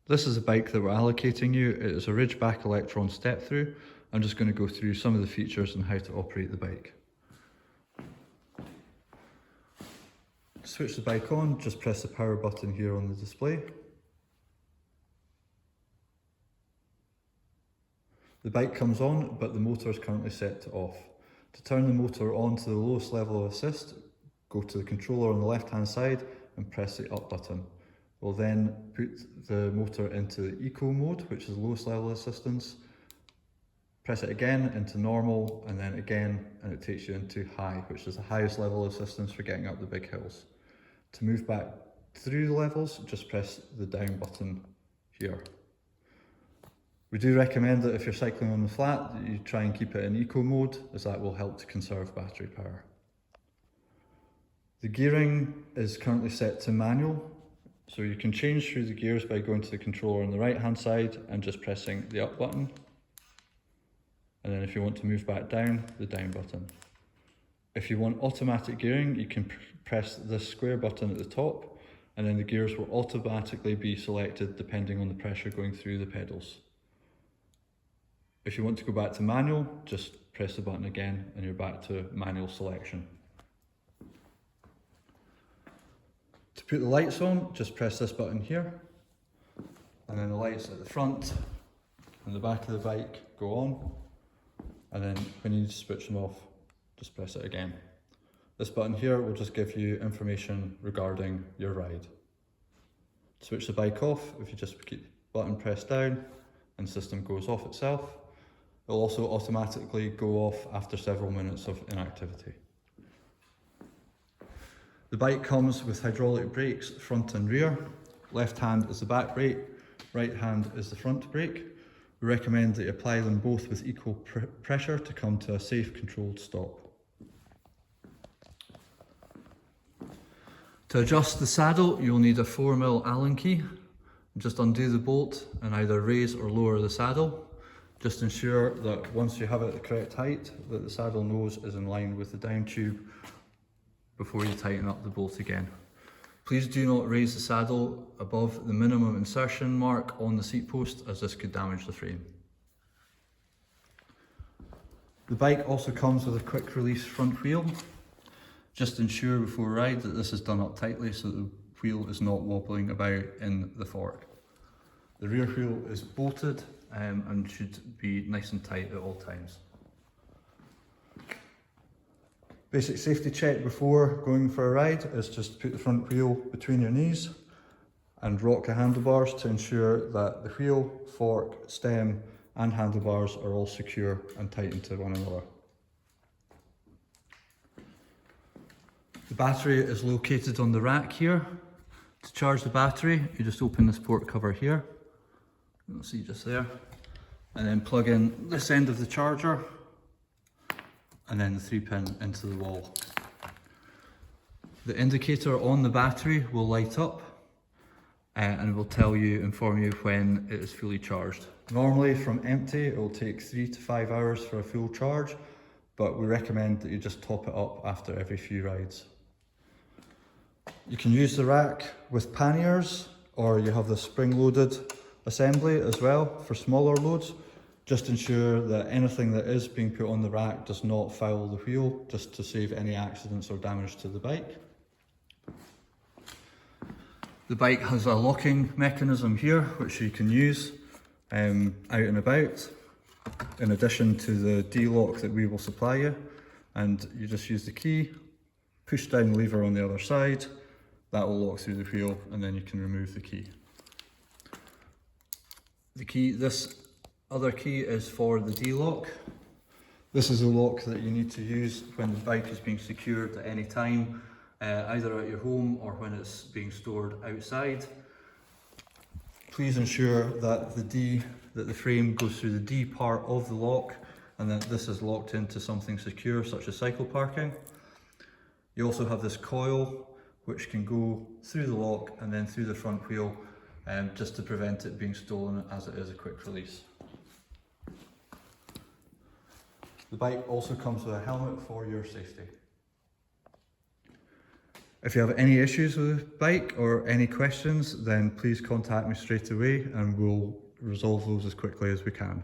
This is a bike that we're allocating you. It is a Ridgeback Electron Step-thru. I'm just going to go through some of the features and how to operate the bike. To switch the bike on, just press the power button here on the display. The bike comes on, but the motor is currently set to off. To turn the motor on to the lowest level of assist, go to the controller on the left hand side and press the up button. We'll then put the motor into eco mode, which is lowest level assistance. Press it again into normal, and then again, and it takes you into high, which is the highest level of assistance for getting up the big hills. To move back through the levels, just press the down button here. We do recommend that if you're cycling on the flat, that you try and keep it in eco mode, as that will help to conserve battery power. The gearing is currently set to manual, so you can change through the gears by going to the controller on the right hand side and just pressing the up button. And then if you want to move back down, the down button. If you want automatic gearing, you can press this square button at the top, and then the gears will automatically be selected depending on the pressure going through the pedals. If you want to go back to manual, just press the button again and you're back to manual selection. To put the lights on, just press this button here, and then the lights at the front and the back of the bike go on, and then when you need to switch them off, just press it again. This button here will just give you information regarding your ride. To switch the bike off, if you just keep the button pressed down and the system goes off itself, it will also automatically go off after several minutes of inactivity. The bike comes with hydraulic brakes front and rear. Left hand is the back brake, right hand is the front brake. We recommend that you apply them both with equal pressure to come to a safe controlled stop. To adjust the saddle, you'll need a 4mm Allen key. Just undo the bolt and either raise or lower the saddle. Just ensure that once you have it at the correct height, that the saddle nose is in line with the down tube before you tighten up the bolt again. Please do not raise the saddle above the minimum insertion mark on the seat post, as this could damage the frame. The bike also comes with a quick release front wheel. Just ensure before ride that this is done up tightly so the wheel is not wobbling about in the fork. The rear wheel is bolted and should be nice and tight at all times. Basic safety check before going for a ride is just put the front wheel between your knees and rock the handlebars to ensure that the wheel, fork, stem and handlebars are all secure and tightened to one another. The battery is located on the rack here. To charge the battery, you just open this port cover here. You'll see just there. And then plug in this end of the charger and then the 3-pin into the wall. The indicator on the battery will light up and will inform you when it is fully charged. Normally from empty it will take 3 to 5 hours for a full charge, but we recommend that you just top it up after every few rides. You can use the rack with panniers, or you have the spring-loaded assembly as well for smaller loads. Just ensure that anything that is being put on the rack does not foul the wheel, just to save any accidents or damage to the bike. The bike has a locking mechanism here, which you can use out and about, in addition to the Dlock that we will supply you. And you just use the key, push down the lever on the other side, that will lock through the wheel, and then you can remove the key. This other key is for the Dlock. This is a lock that you need to use when the bike is being secured at any time, either at your home or when it's being stored outside. Please ensure that the frame goes through the D part of the lock and that this is locked into something secure such as cycle parking. You also have this coil which can go through the lock and then through the front wheel just to prevent it being stolen, as it is a quick release. The bike also comes with a helmet for your safety. If you have any issues with the bike or any questions, then please contact me straight away and we'll resolve those as quickly as we can.